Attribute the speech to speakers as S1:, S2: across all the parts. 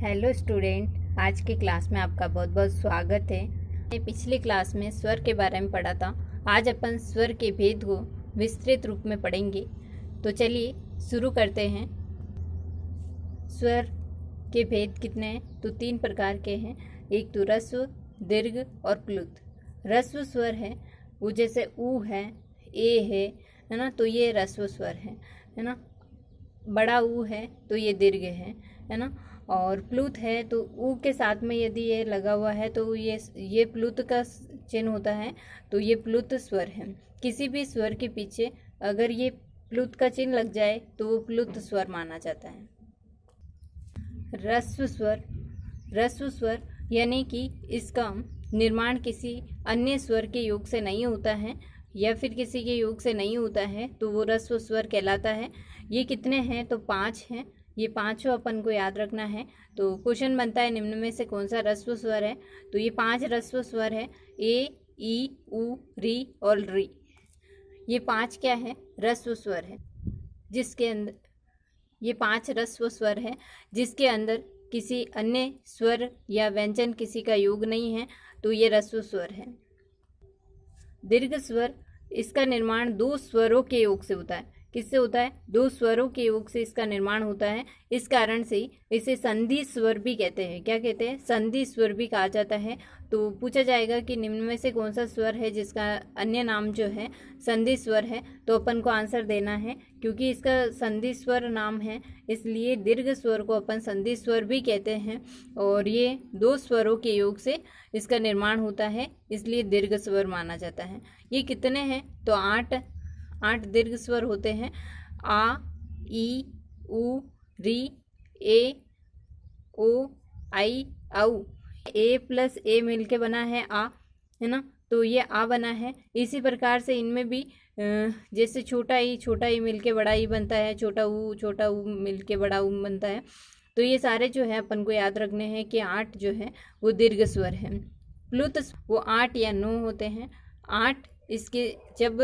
S1: Hello student, आज की class में आपका बहुत बहुत स्वागत है। पिछली क्लास में स्वर के बारे में पढ़ा था। आज अपन स्वर के भेद को विस्तृत रूप में पढ़ेंगे। तो चलिए शुरू करते हैं। स्वर के भेद कितने हैं? तो 3 प्रकार के हैं। एक तो ह्रस्व, दीर्घ और प्लुत। ह्रस्व स्वर है वो जैसे ऊ है, ए है ना, तो ये ह्रस्व स्वर है ना। बड़ा ऊ है तो ये दीर्घ है ना। और प्लुत है तो ऊ के साथ में यदि ये लगा हुआ है तो ये प्लुत का चिन्ह होता है, तो ये प्लुत स्वर है। किसी भी स्वर के पीछे अगर ये प्लुत का चिन्ह लग जाए तो वो प्लुत स्वर माना जाता है। ह्रस्व स्वर यानी कि इसका निर्माण किसी अन्य स्वर के योग से नहीं होता है या फिर किसी के योग से नहीं होता है, तो वो ह्रस्व स्वर कहलाता है। ये कितने हैं? तो 5 हैं। ये 5 अपन को याद रखना है। तो क्वेश्चन बनता है निम्न में से कौन सा ह्रस्व स्वर है? तो ये 5 ह्रस्व स्वर है, ए, ई, उ, री और री। ये 5 क्या है? ह्रस्व स्वर है, जिसके अंदर ये 5 ह्रस्व स्वर है जिसके अंदर किसी अन्य स्वर या व्यंजन किसी का योग नहीं है, तो ये ह्रस्व स्वर है। दीर्घ स्वर, इसका निर्माण 2 स्वरों के योग से होता है। किससे होता है? 2 स्वरों के योग से इसका निर्माण होता है। इस कारण से इसे संधि स्वर भी कहते हैं। क्या कहते हैं? संधि स्वर भी कहा जाता है। तो पूछा जाएगा कि निम्न में से कौन सा स्वर है जिसका अन्य नाम जो है संधि स्वर है, तो अपन को आंसर देना है। क्योंकि इसका संधि स्वर नाम है, इसलिए दीर्घ स्वर को अपन संधि स्वर भी कहते हैं। और ये 2 स्वरों के योग से इसका निर्माण होता है, इसलिए दीर्घ स्वर माना जाता है। ये कितने हैं? तो 8 दीर्घ स्वर होते हैं। आ, ई, उ, री, ए, ओ, आई, औ। ए प्लस ए मिलके बना है आ, है ना, तो ये आ बना है। इसी प्रकार से इनमें भी जैसे छोटा ई मिलके बड़ा ई बनता है, छोटा ऊ मिलके बड़ा ऊ बनता है। तो ये सारे जो है अपन को याद रखने हैं कि 8 जो है वो दीर्घ स्वर है। प्लुत वो 8 या 9 होते हैं। 8 इसके जब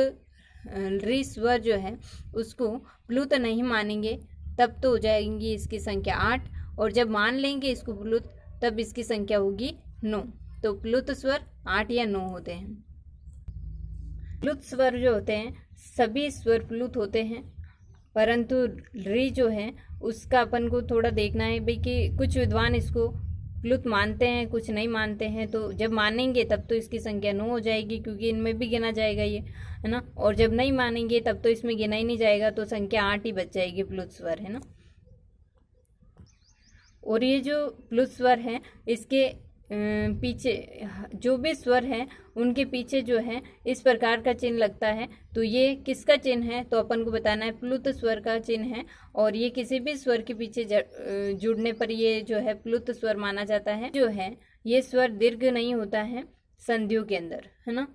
S1: री स्वर जो है उसको प्लुत नहीं मानेंगे तब तो हो जाएंगी इसकी संख्या 8, और जब मान लेंगे इसको प्लुत तब इसकी संख्या होगी 9। तो प्लुत स्वर 8 या 9 होते हैं। प्लुत स्वर जो होते हैं सभी स्वर प्लुत होते हैं, परंतु री जो है उसका अपन को थोड़ा देखना है भाई कि कुछ विद्वान इसको प्लुत मानते हैं, कुछ नहीं मानते हैं। तो जब मानेंगे तब तो इसकी संख्या 9 हो जाएगी, क्योंकि इनमें भी गिना जाएगा ये, है ना। और जब नहीं मानेंगे तब तो इसमें गिना ही नहीं जाएगा, तो संख्या 8 ही बच जाएगी प्लुत स्वर, है ना। और ये जो प्लुत स्वर है इसके पीछे जो भी स्वर है उनके पीछे जो है इस प्रकार का चिन्ह लगता है। तो ये किसका चिन्ह है? तो अपन को बताना है प्लुत स्वर का चिन्ह है। और ये किसी भी स्वर के पीछे जुड़ने पर ये जो है प्लुत स्वर माना जाता है। जो है ये स्वर दीर्घ नहीं होता है संधियों के अंदर, है ना।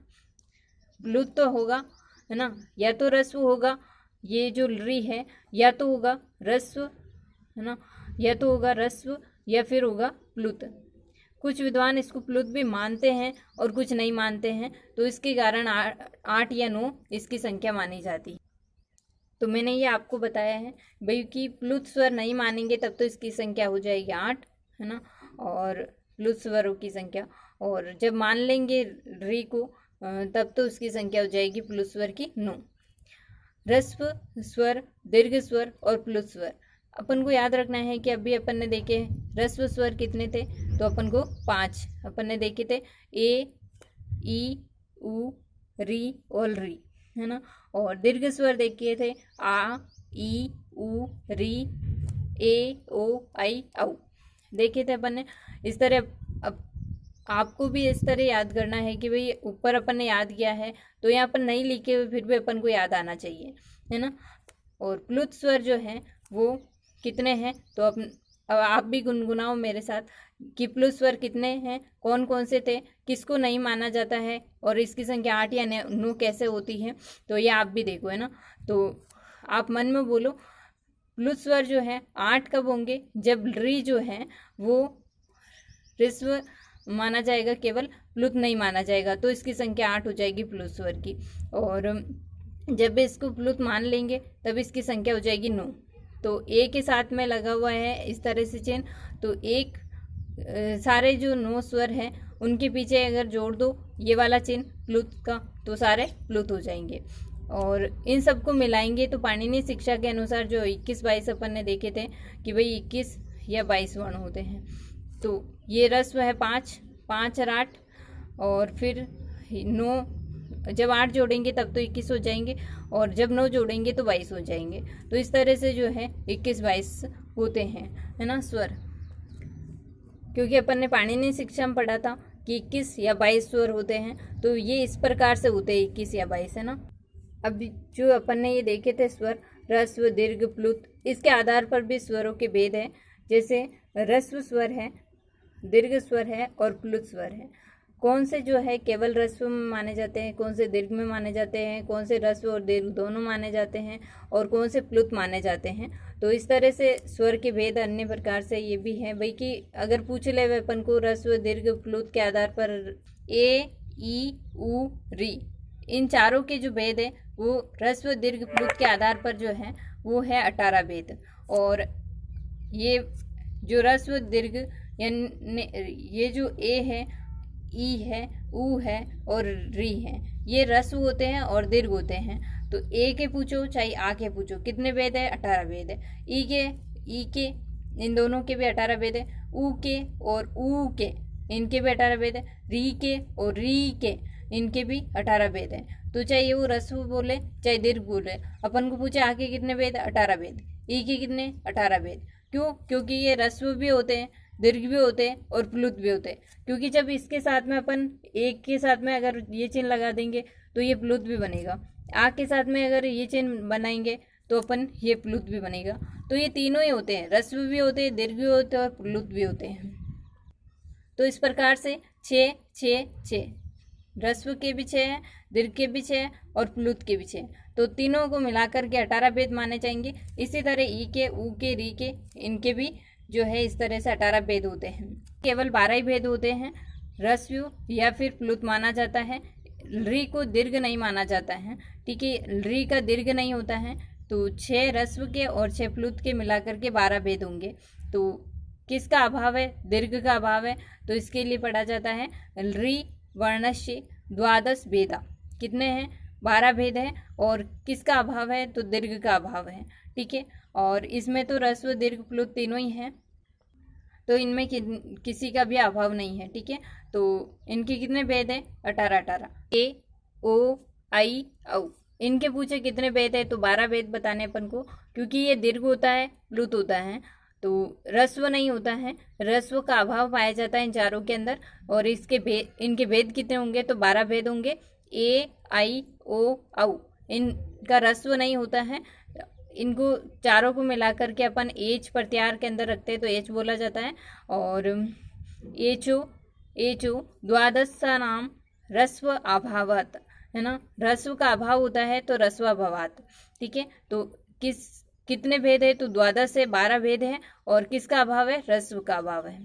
S1: प्लुत तो होगा, है ना, या तो ह्रस्व होगा, ये जो री है, या तो होगा ह्रस्व, है ना, या तो होगा ह्रस्व या फिर होगा प्लुत। कुछ विद्वान इसको प्लुत भी मानते हैं और कुछ नहीं मानते हैं, तो इसके कारण 8 या 9 इसकी संख्या मानी जाती है। तो मैंने ये आपको बताया है भाई कि प्लुत स्वर नहीं मानेंगे तब तो इसकी संख्या हो जाएगी 8, है ना, और प्लुत स्वरों की संख्या, और जब मान लेंगे री को तब तो उसकी संख्या हो जाएगी प्लुत स्वर की 9। ह्रस्व स्वर, दीर्घ स्वर और प्लुत स्वर अपन को याद रखना है कि अभी अपन ने देखे ह्रस्व स्वर कितने थे? तो अपन को 5 अपन ने देखे थे, ए, ई, उ, री और री, है ना। और दीर्घ स्वर देखे थे आ, ई, उ, री, ए, ओ, आई, औ देखे थे अपन ने। इस तरह अब आपको भी इस तरह याद करना है कि भाई ऊपर अपन ने याद किया है तो यहाँ पर नहीं लिखे हुए फिर भी अपन को याद आना चाहिए, है ना। और प्लुत स्वर जो है वो कितने हैं? तो अब आप भी गुनगुनाओ मेरे साथ कि प्लुत स्वर कितने हैं, कौन कौन से थे, किसको नहीं माना जाता है, और इसकी संख्या 8 या 9 कैसे होती है। तो ये आप भी देखो, है ना। तो आप मन में बोलो प्लुत स्वर जो है 8 कब होंगे? जब री जो है वो ह्रस्व माना जाएगा, केवल प्लुत नहीं माना जाएगा, तो इसकी संख्या 8 हो जाएगी प्लुत स्वर की। और जब इसको प्लुत मान लेंगे तब इसकी संख्या हो जाएगी 9। तो ए के साथ में लगा हुआ है इस तरह से चिन्ह, तो एक सारे जो 9 स्वर हैं उनके पीछे अगर जोड़ दो ये वाला चिन्ह प्लुत का, तो सारे प्लुत हो जाएंगे। और इन सबको मिलाएंगे तो पाणिनि शिक्षा के अनुसार जो 21-22 अपन ने देखे थे कि भाई 21 या 22 वर्ण होते हैं। तो ये रस्व है 5, 5 और 8, और फिर 9, जब 8 जोड़ेंगे तब तो 21 हो जाएंगे, और जब 9 जोड़ेंगे तो 22 हो जाएंगे। तो इस तरह से जो है 21-22 होते हैं, है ना, स्वर। क्योंकि अपन ने पाणिनि शिक्षा में पढ़ा था कि 21 या 22 स्वर होते हैं, तो ये इस प्रकार से होते हैं 21 या 22, है ना। अब जो अपन ने ये देखे थे स्वर ह्रस्व, दीर्घ, प्लुत, इसके आधार पर भी स्वरों के भेद है। जैसे ह्रस्व स्वर है, दीर्घ स्वर है और प्लुत स्वर है। कौन से जो है केवल ह्रस्व में माने जाते हैं, कौन से दीर्घ में माने जाते हैं, कौन से ह्रस्व और दीर्घ दोनों माने जाते हैं, और कौन से प्लुत माने जाते हैं। तो इस तरह से स्वर के भेद अन्य प्रकार से ये भी है भाई कि अगर पूछ ले अपन को ह्रस्व, दीर्घ, प्लुत के आधार पर ए, ई, उ, री, इन चारों के जो भेद है वो ह्रस्व, दीर्घ, प्लुत के आधार पर जो है वो है 18 भेद। और ये जो ह्रस्व, दीर्घ यानी ये जो ए है, ई है, उ है और री है, ये ह्रस्व होते हैं और दीर्घ होते हैं। तो ए के पूछो चाहे आ के पूछो कितने भेद है, 18 भेद है। ई के इन दोनों के भी 18 भेद है। उ के और ऊ के इनके भी 18 भेद है। री के और री के इनके भी 18 भेद है। तो चाहे वो ह्रस्व बोले चाहे दीर्घ बोले, अपन को पूछे आके कितने भेद, 18 भेद। ई के कितने, 18 भेद। क्यों? क्योंकि ये ह्रस्व भी होते हैं, दीर्घ भी होते हैं और प्लुत भी होते हैं। क्योंकि जब इसके साथ में अपन एक के साथ में अगर ये चिन्ह लगा देंगे तो ये प्लुत भी बनेगा, आ के साथ में अगर ये चिन्ह बनाएंगे तो अपन ये प्लुत भी बनेगा। तो ये तीनों ही होते हैं, ह्रस्व भी होते हैं, दीर्घ भी होते हैं और प्लुत भी होते हैं। तो इस प्रकार से 6, 6, 6, ह्रस्व के भी 6 हैं, दीर्घ के भी 6 और प्लुत के भी 6, तो तीनों को मिलाकर के 18 भेद माने जाएंगे। इसी तरह ई के, उ के, री के इनके भी जो है इस तरह से 18 भेद होते हैं। केवल 12 ही भेद होते हैं, ह्रस्व या फिर प्लुत माना जाता है। री को दीर्घ नहीं माना जाता है, ठीक है, री का दीर्घ नहीं होता है। तो 6 ह्रस्व के और 6 प्लुत के मिलाकर के 12 भेद होंगे। तो किसका अभाव है, दीर्घ का अभाव है, तो इसके लिए पढ़ा जाता है री वर्णस्य द्वादश भेदा। कितने हैं, 12 भेद है। और किसका अभाव है, तो दीर्घ का अभाव है, ठीक है। और इसमें तो ह्रस्व, दीर्घ, प्लुत तीनों ही हैं, तो इनमें किसी का भी अभाव नहीं है, ठीक है। तो इनके कितने भेद है, 18। ए, ओ, आई, औ, इनके पूछे कितने भेद है, तो 12 भेद बताने अपन को। क्योंकि ये दीर्घ होता है, प्लुत होता है, तो ह्रस्व नहीं होता है, ह्रस्व का अभाव पाया जाता है इन चारों के अंदर। और इसके भेद, इनके भेद कितने होंगे, तो 12 भेद होंगे। ए, आई, ओ, औ, इनका ह्रस्व नहीं होता है। इनको चारों को मिलाकर के अपन एच प्रत्याहार के अंदर रखते हैं तो एच बोला जाता है। और एचो द्वादश नाम ह्रस्व अभावात, है ना, ह्रस्व का अभाव होता है तो ह्रस्व अभावात, ठीक है। तो कितने भेद है, तो द्वादश से 12 भेद है। और किसका अभाव है, ह्रस्व का अभाव है।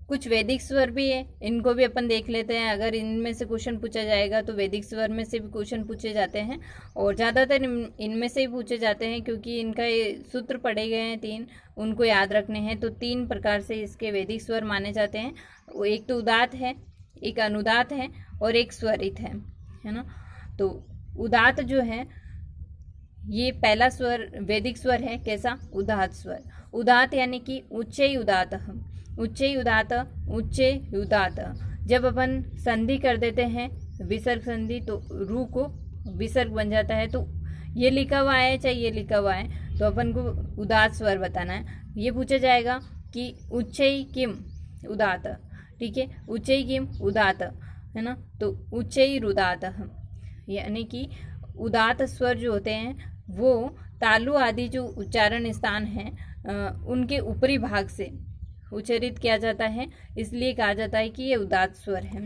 S1: कुछ वैदिक स्वर भी है, इनको भी अपन देख लेते हैं। अगर इनमें से क्वेश्चन पूछा जाएगा तो वैदिक स्वर में से भी क्वेश्चन पूछे जाते हैं, और ज़्यादातर इनमें से ही पूछे जाते हैं क्योंकि इनका ये सूत्र पढ़े गए हैं 3, उनको याद रखने हैं। तो 3 प्रकार से इसके वैदिक स्वर माने जाते हैं। वो एक तो उदात है, एक अनुदात है और एक स्वरित है ना। तो उदात जो है ये पहला स्वर वैदिक स्वर है, कैसा, उदात स्वर। उदात यानी कि उच्चै उदात, उच्चै उदात, उच्चै उदात। जब अपन संधि कर देते हैं विसर्ग संधि तो रू को विसर्ग बन जाता है। तो ये लिखा हुआ है चाहे ये लिखा हुआ है, तो अपन को उदात स्वर बताना है। ये पूछा जाएगा कि उच्चै किम उदात, ठीक है, उच्चै किम उदात, है ना। तो उच्चै रुदात, यानी कि उदात स्वर जो होते हैं वो तालु आदि जो उच्चारण स्थान हैं उनके ऊपरी भाग से उच्चारित किया जाता है, इसलिए कहा जाता है कि ये उदात स्वर है।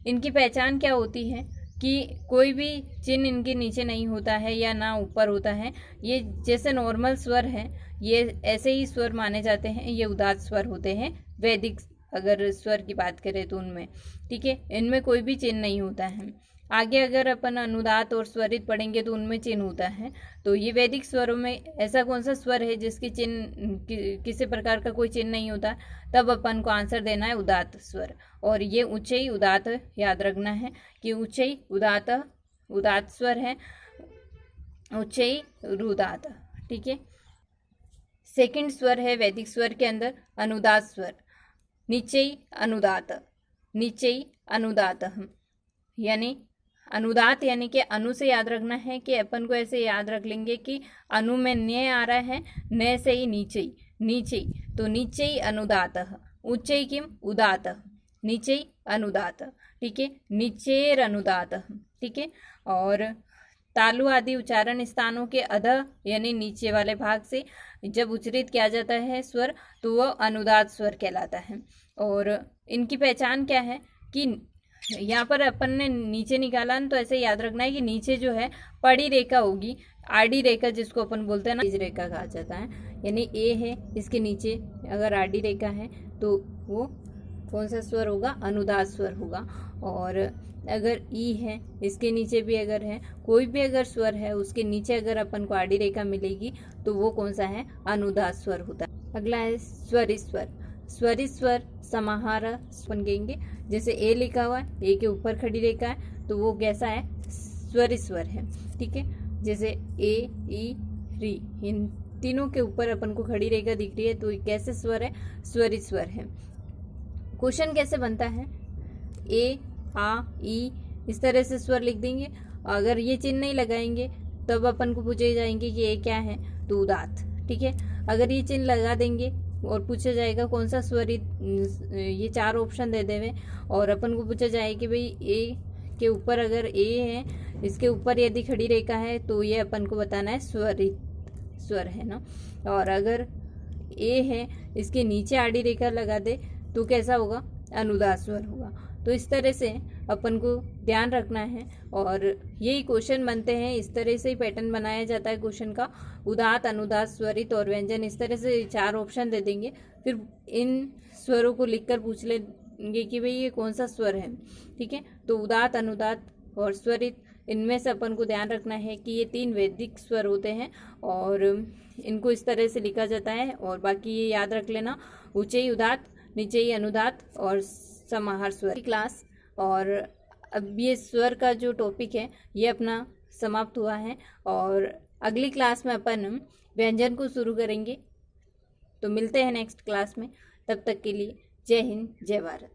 S1: इनकी पहचान क्या होती है कि कोई भी चिन्ह इनके नीचे नहीं होता है या ना ऊपर होता है। ये जैसे नॉर्मल स्वर है ये ऐसे ही स्वर माने जाते हैं, ये उदात स्वर होते हैं वैदिक अगर स्वर की बात करें तो उनमें, ठीक है, इनमें कोई भी चिन्ह नहीं होता है। आगे अगर अपन अनुदात और स्वरित पढ़ेंगे तो उनमें चिन्ह होता है। तो ये वैदिक स्वरों में ऐसा कौन सा स्वर है जिसकी चिन्ह किसी प्रकार का कोई चिन्ह नहीं होता, तब अपन को आंसर देना है उदात स्वर। और ये उच्चई उदात याद रखना है कि उच्चई उदात स्वर है, उच्चई रुदात। ठीक है। सेकंड स्वर है वैदिक स्वर के अंदर अनुदात स्वर, नीचई अनुदात, नीचई अनुदात। यानी अनुदात यानी कि अनु से याद रखना है कि अपन को ऐसे याद रख लेंगे कि अनु में न्य आ रहा है, न से ही नीचई, नीचई तो नीचई अनुदात, उच्चई किम उदात, नीचई अनुदात। ठीक है। नीचेर अनुदात। ठीक है। और तालु आदि उच्चारण स्थानों के अधः यानी नीचे वाले भाग से जब उच्चरित किया जाता है स्वर तो वह अनुदात स्वर कहलाता है। और इनकी पहचान क्या है कि यहाँ पर अपन ने नीचे निकाला तो ऐसे याद रखना है कि नीचे जो है पड़ी रेखा होगी, आड़ी रेखा जिसको अपन बोलते हैं ना, इस रेखा कहा जाता है। यानी ए है, इसके नीचे अगर आड़ी रेखा है तो वो कौन सा स्वर होगा? अनुदात स्वर होगा। और अगर ई है, इसके नीचे भी अगर है, कोई भी अगर स्वर है उसके नीचे अगर अपन को आड़ी रेखा मिलेगी तो वो कौन सा है? अनुदात स्वर होता है। अगला है स्वरित स्वर। स्वरित स्वर समाहार बन गएंगे। जैसे ए लिखा हुआ है, ए के ऊपर खड़ी रेखा है तो वो कैसा है? स्वरित स्वर है। ठीक है। जैसे ए ई री, इन तीनों के ऊपर अपन को खड़ी रेखा दिख रही है तो कैसे स्वर है? स्वरित स्वर है। क्वेश्चन कैसे बनता है? ए आ ई इस तरह से स्वर लिख देंगे। अगर ये चिन्ह नहीं लगाएंगे तब अपन को पूछे जाएंगे कि ये क्या है? तो उदात। ठीक है। अगर ये चिन्ह लगा देंगे और पूछा जाएगा कौन सा स्वरित, ये चार ऑप्शन दे देवे और अपन को पूछा जाए कि भाई ए के ऊपर अगर ए है, इसके ऊपर यदि खड़ी रेखा है तो ये अपन को बताना है स्वरित स्वर है ना। और अगर ए है, इसके नीचे आड़ी रेखा लगा दे तो कैसा होगा? अनुदात स्वर होगा। तो इस तरह से अपन को ध्यान रखना है और यही क्वेश्चन बनते हैं। इस तरह से ही पैटर्न बनाया जाता है क्वेश्चन का। उदात, अनुदात, स्वरित और व्यंजन, इस तरह से चार ऑप्शन दे देंगे। फिर इन स्वरों को लिखकर पूछ लेंगे कि भाई ये कौन सा स्वर है। ठीक है। तो उदात, अनुदात और स्वरित, इनमें से अपन को ध्यान रखना है कि ये तीन वैदिक स्वर होते हैं और इनको इस तरह से लिखा जाता है। और बाकी ये याद रख लेना, ऊंचे उदात, नीचे अनुदात और समाहार स्वर क्लास। और अब ये स्वर का जो टॉपिक है ये अपना समाप्त हुआ है और अगली क्लास में अपन व्यंजन को शुरू करेंगे। तो मिलते हैं नेक्स्ट क्लास में। तब तक के लिए जय हिंद, जय भारत।